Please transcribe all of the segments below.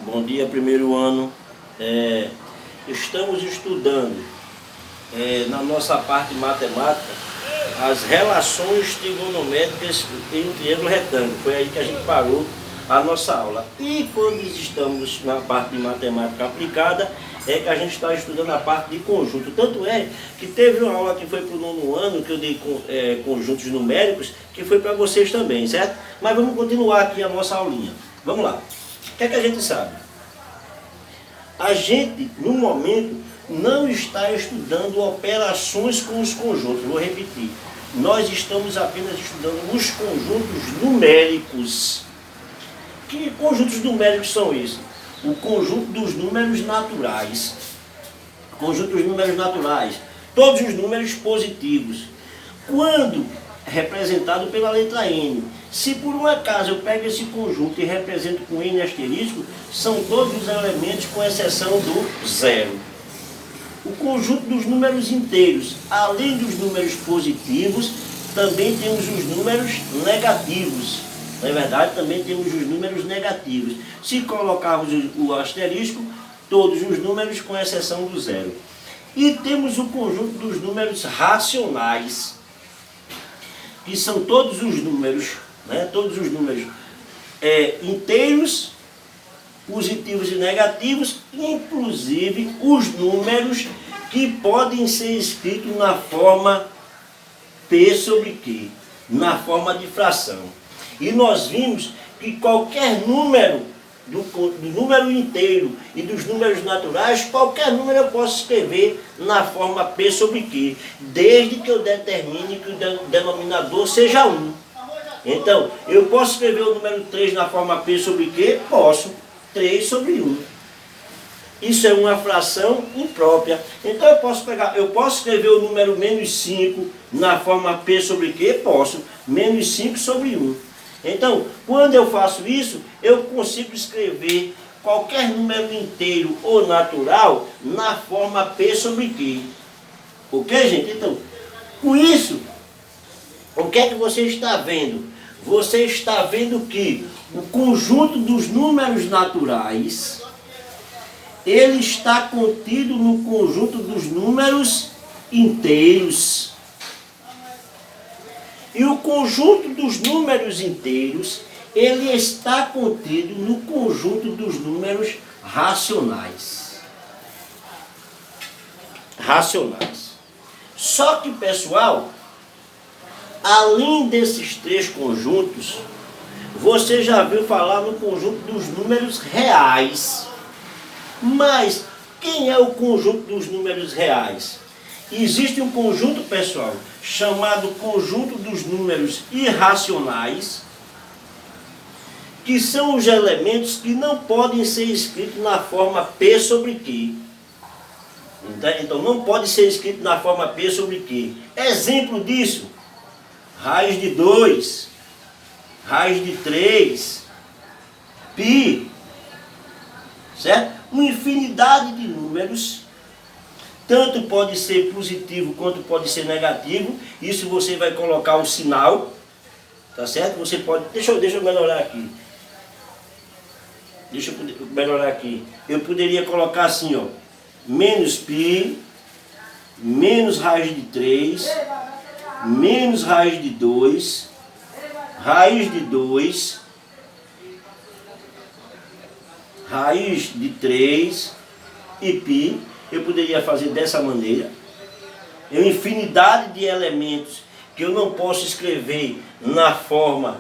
Bom dia, primeiro ano. Estamos estudando na nossa parte matemática as relações trigonométricas em um triângulo retângulo. Foi aí que a gente parou a nossa aula. E quando estamos na parte de matemática aplicada, é que a gente está estudando a parte de conjunto. Tanto é que teve uma aula que foi para o nono ano, que eu dei conjuntos numéricos, que foi para vocês também, certo? Mas vamos continuar aqui a nossa aulinha. Vamos lá. O que é que a gente sabe? A gente, no momento, não está estudando operações com os conjuntos. Vou repetir. Nós estamos apenas estudando os conjuntos numéricos. Que conjuntos numéricos são esses? O conjunto dos números naturais. Conjunto dos números naturais. Todos os números positivos. Quando representado pela letra N. Se por um acaso eu pego esse conjunto e represento com N asterisco, são todos os elementos com exceção do zero. O conjunto dos números inteiros, além dos números positivos, também temos os números negativos. Na verdade, também temos os números negativos. Se colocarmos o asterisco, todos os números com exceção do zero. E temos o conjunto dos números racionais, que são todos os números, todos os números inteiros, positivos e negativos, inclusive os números que podem ser escritos na forma P sobre Q, na forma de fração. E nós vimos que qualquer número, do número inteiro e dos números naturais, qualquer número eu posso escrever na forma P sobre Q, desde que eu determine que o denominador seja 1. Então, eu posso escrever o número 3 na forma P sobre Q? Posso. 3 sobre 1. Isso é uma fração imprópria. Então, eu posso escrever o número menos 5 na forma P sobre Q? Posso. Menos 5 sobre 1. Então, quando eu faço isso, eu consigo escrever qualquer número inteiro ou natural na forma P sobre Q. Ok, gente? Então, com isso, o que é que você está vendo? Você está vendo que o conjunto dos números naturais, ele está contido no conjunto dos números inteiros. E o conjunto dos números inteiros, ele está contido no conjunto dos números racionais. Racionais. Só que, pessoal, além desses três conjuntos, você já viu falar no conjunto dos números reais. Mas quem é o conjunto dos números reais? Existe um conjunto, pessoal, chamado conjunto dos números irracionais, que são os elementos que não podem ser escritos na forma P sobre Q. Então, não pode ser escrito na forma P sobre Q. Exemplo disso: raiz de 2, raiz de 3, π, certo? Uma infinidade de números. Tanto pode ser positivo quanto pode ser negativo. Isso você vai colocar o sinal, tá certo? Você pode... Deixa eu melhorar aqui. Deixa eu melhorar aqui. Eu poderia colocar assim, ó. Menos π, menos raiz de 3, menos raiz de 2, raiz de 2, raiz de 3 e π. Eu poderia fazer dessa maneira. É uma infinidade de elementos que eu não posso escrever na forma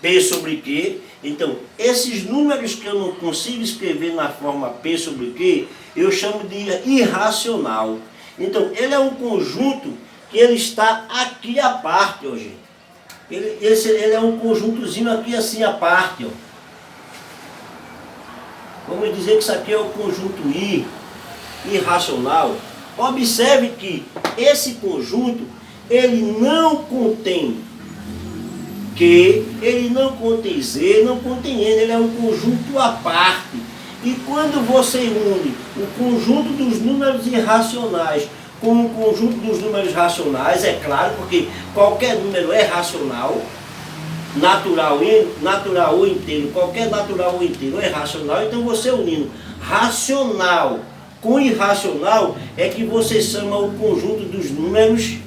P sobre Q. Então, esses números que eu não consigo escrever na forma P sobre Q, eu chamo de irracional. Então, ele é um conjunto que ele está aqui à parte, ó, gente. Ele é um conjuntozinho aqui assim à parte, ó. Vamos dizer que isso aqui é o conjunto I, irracional. Observe que esse conjunto, ele não contém Q, ele não contém Z, não contém N, ele é um conjunto à parte. E quando você une o conjunto dos números irracionais com o conjunto dos números racionais, é claro, porque qualquer número é racional, natural ou inteiro, qualquer natural ou inteiro é racional, então você unindo racional com irracional é que você chama o conjunto dos números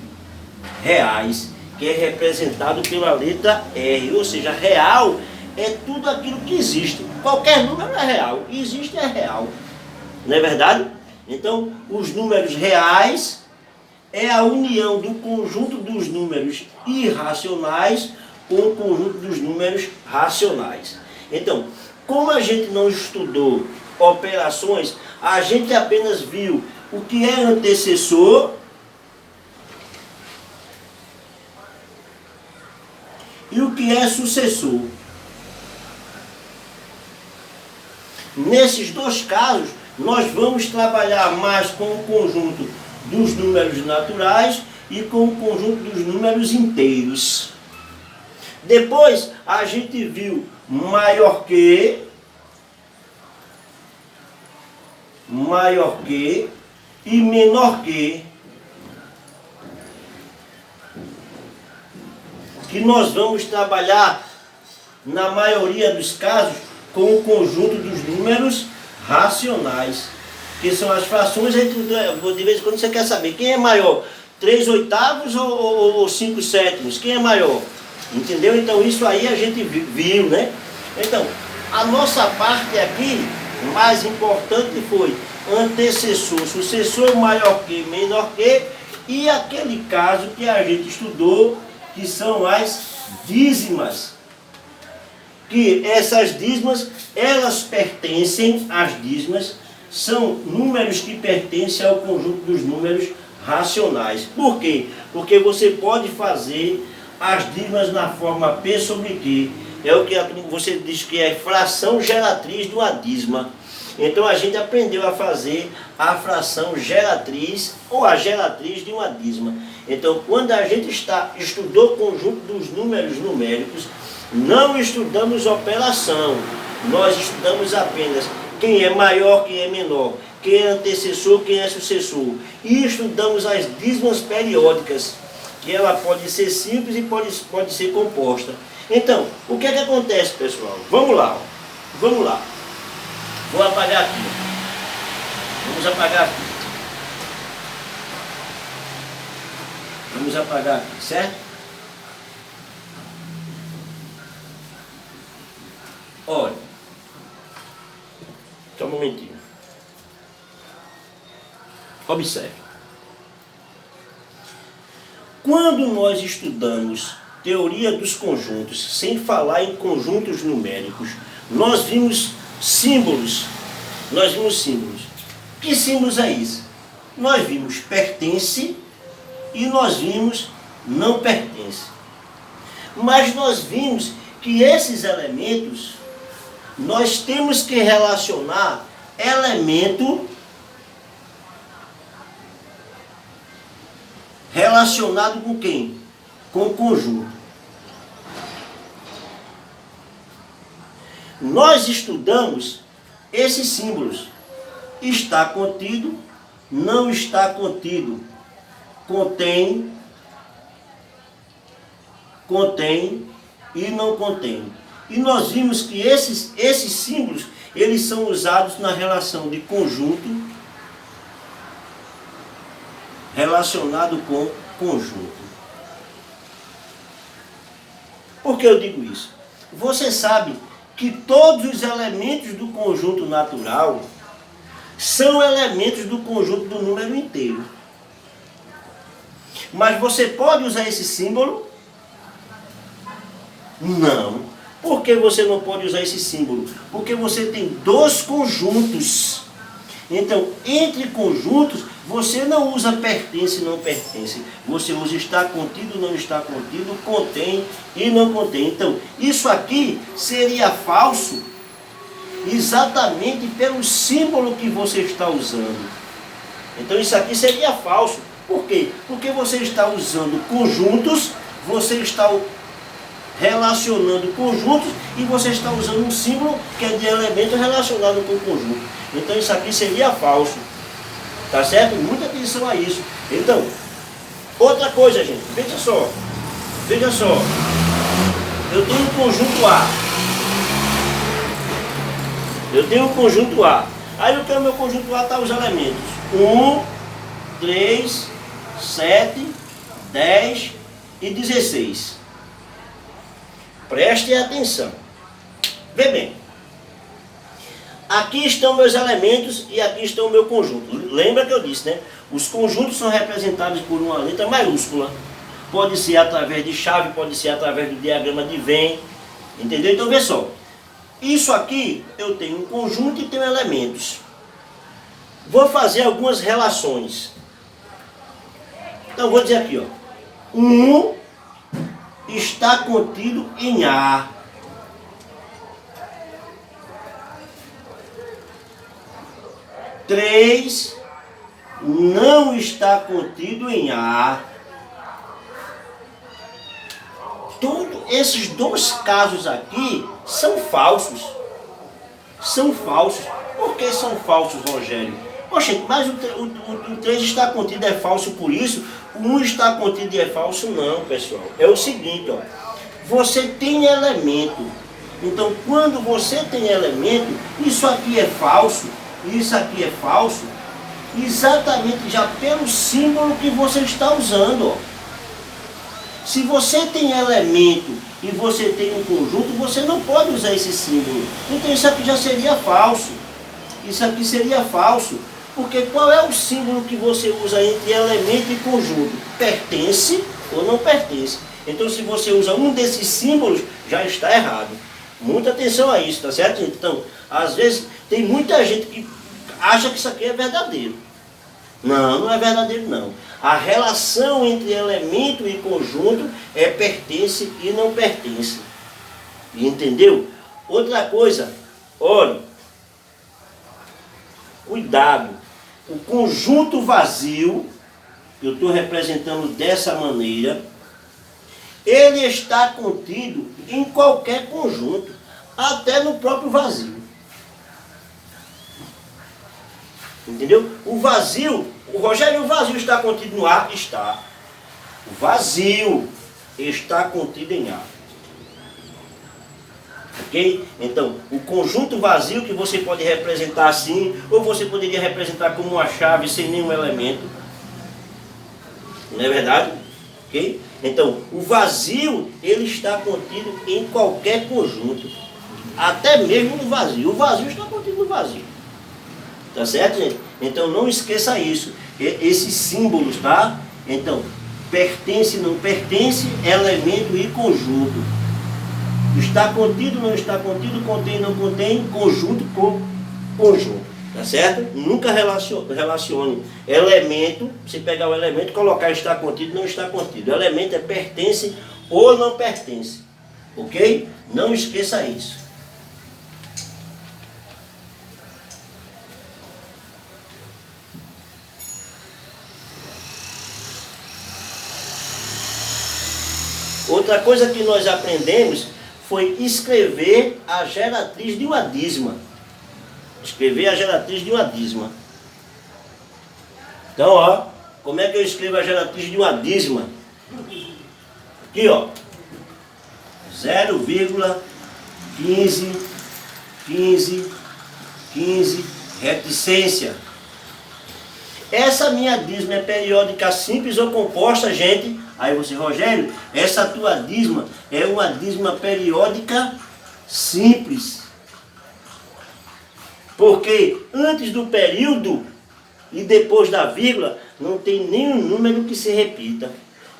reais, que é representado pela letra R, ou seja, real é tudo aquilo que existe. Qualquer número é real, existe é real, não é verdade? Então, os números reais é a união do conjunto dos números irracionais com o conjunto dos números racionais. Então, como a gente não estudou operações, a gente apenas viu o que é antecessor e o que é sucessor. Nesses dois casos, nós vamos trabalhar mais com o conjunto dos números naturais e com o conjunto dos números inteiros. Depois, a gente viu maior que e menor que nós vamos trabalhar, na maioria dos casos, com o conjunto dos números racionais, que são as frações. De vez em quando você quer saber quem é maior, 3/8 ou 5/7, quem é maior? Entendeu? Então isso aí a gente viu, né? Então, a nossa parte aqui, mais importante foi antecessor, sucessor, maior que, menor que, e aquele caso que a gente estudou, que são as dízimas. Que essas dízimas, elas pertencem, as dízimas, são números que pertencem ao conjunto dos números racionais. Por quê? Porque você pode fazer as dízimas na forma P sobre Q. É o que você diz que é fração geratriz de uma dízima. Então a gente aprendeu a fazer a fração geratriz ou a geratriz de uma dízima. Então quando a gente estudou o conjunto dos números numéricos, não estudamos operação. Nós estudamos apenas quem é maior, quem é menor, quem é antecessor, quem é sucessor. E estudamos as dízimas periódicas, que ela pode ser simples e pode ser composta. Então, o que é que acontece, pessoal? Vamos lá, ó. Vamos lá. Vou apagar aqui. Vamos apagar aqui. Vamos apagar aqui, certo? Olha. Só um momentinho. Observe. Quando nós estudamos teoria dos conjuntos, sem falar em conjuntos numéricos, nós vimos símbolos. Que símbolos é isso? Nós vimos pertence e nós vimos não pertence. Mas nós vimos que esses elementos, nós temos que relacionar elemento relacionado com quem? Com o conjunto. Nós estudamos esses símbolos. Está contido, não está contido. Contém e não contém. E nós vimos que esses símbolos, eles são usados na relação de conjunto relacionado com conjunto. Por que eu digo isso? Você sabe que todos os elementos do conjunto natural são elementos do conjunto do número inteiro. Mas você pode usar esse símbolo? Não. Por que você não pode usar esse símbolo? Porque você tem dois conjuntos. Então, entre conjuntos, você não usa pertence e não pertence. Você usa está contido, não está contido, contém e não contém. Então, isso aqui seria falso exatamente pelo símbolo que você está usando. Então, isso aqui seria falso. Por quê? Porque você está usando conjuntos, você está relacionando conjuntos e você está usando um símbolo que é de elemento relacionado com o conjunto. Então isso aqui seria falso. Tá certo? Muita atenção a isso. Então, outra coisa, gente, veja só. eu tenho um conjunto A. Eu tenho um conjunto A. Aí no meu conjunto A está os elementos 1, 3, 7, 10 e 16. Prestem atenção. Vê bem. Aqui estão meus elementos e aqui está o meu conjunto. Lembra que eu disse, né? Os conjuntos são representados por uma letra maiúscula. Pode ser através de chave, pode ser através do diagrama de Venn. Entendeu? Então vê só. Isso aqui eu tenho um conjunto e tenho elementos. Vou fazer algumas relações. Então vou dizer aqui, ó. 1 está contido em A. 3 não está contido em A. Todos esses dois casos aqui são falsos. São falsos. Por que são falsos, Rogério? Poxa, mas o 3 está contido é falso por isso, o 1 está contido e é falso? Não, pessoal. É o seguinte, ó. Você tem elemento. Então, quando você tem elemento, isso aqui é falso, isso aqui é falso, exatamente já pelo símbolo que você está usando, ó. Se você tem elemento e você tem um conjunto, você não pode usar esse símbolo. Então isso aqui já seria falso. Isso aqui seria falso. Porque qual é o símbolo que você usa entre elemento e conjunto? Pertence ou não pertence? Então se você usa um desses símbolos, já está errado. Muita atenção a isso, tá certo? Então, às vezes, tem muita gente que acha que isso aqui é verdadeiro. Não, não é verdadeiro não. A relação entre elemento e conjunto é pertence e não pertence. Entendeu? Outra coisa, olha, cuidado. O conjunto vazio, eu estou representando dessa maneira, ele está contido em qualquer conjunto, até no próprio vazio. Entendeu? O vazio, o Rogério, o vazio está contido no A? Está. O vazio está contido em A. Ok? Então, o conjunto vazio que você pode representar assim, ou você poderia representar como uma chave sem nenhum elemento. Não é verdade? Ok? Então, o vazio, ele está contido em qualquer conjunto. Até mesmo no vazio. O vazio está contido no vazio. Tá certo, gente? Então não esqueça isso. Esses símbolos, tá? Então, pertence, não pertence, elemento e conjunto. Está contido, não está contido, contém, não contém, conjunto com conjunto. Tá certo? Nunca relacione elemento, você pegar o elemento, colocar está contido, não está contido. O elemento é pertence ou não pertence. Ok? Não esqueça isso. Outra coisa que nós aprendemos foi escrever a geratriz de uma dízima. Escrever a geratriz de uma dízima. Então, ó, como é que eu escrevo a geratriz de uma dízima? Aqui, ó, 0,15, 15, 15, reticência. Essa minha dízima é periódica simples ou composta, gente? Aí você, Rogério, essa tua dízima é uma dízima periódica simples. Porque antes do período e depois da vírgula, não tem nenhum número que se repita.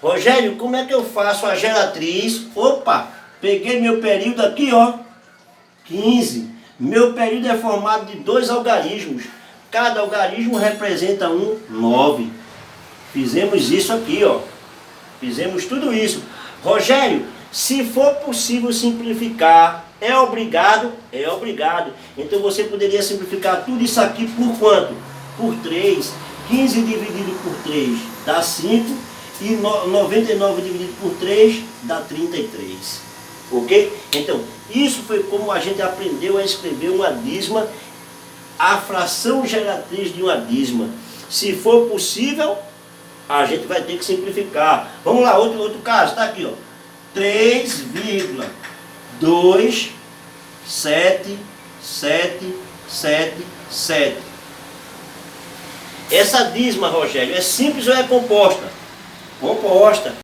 Rogério, como é que eu faço a geratriz? Opa, peguei meu período aqui, ó, 15. Meu período é formado de 2 algarismos. Cada algarismo representa um 9. Fizemos isso aqui, ó. Fizemos tudo isso. Rogério, se for possível simplificar, é obrigado? É obrigado. Então você poderia simplificar tudo isso aqui por quanto? Por 3. 15 dividido por 3 dá 5. E 99 dividido por 3 dá 33. Ok? Então, isso foi como a gente aprendeu a escrever uma dízima, a fração geratriz de uma dízima. Se for possível, a gente vai ter que simplificar. Vamos lá, outro caso, está aqui, ó. 3,27777. Essa dízima, Rogério, é simples ou é composta? Composta.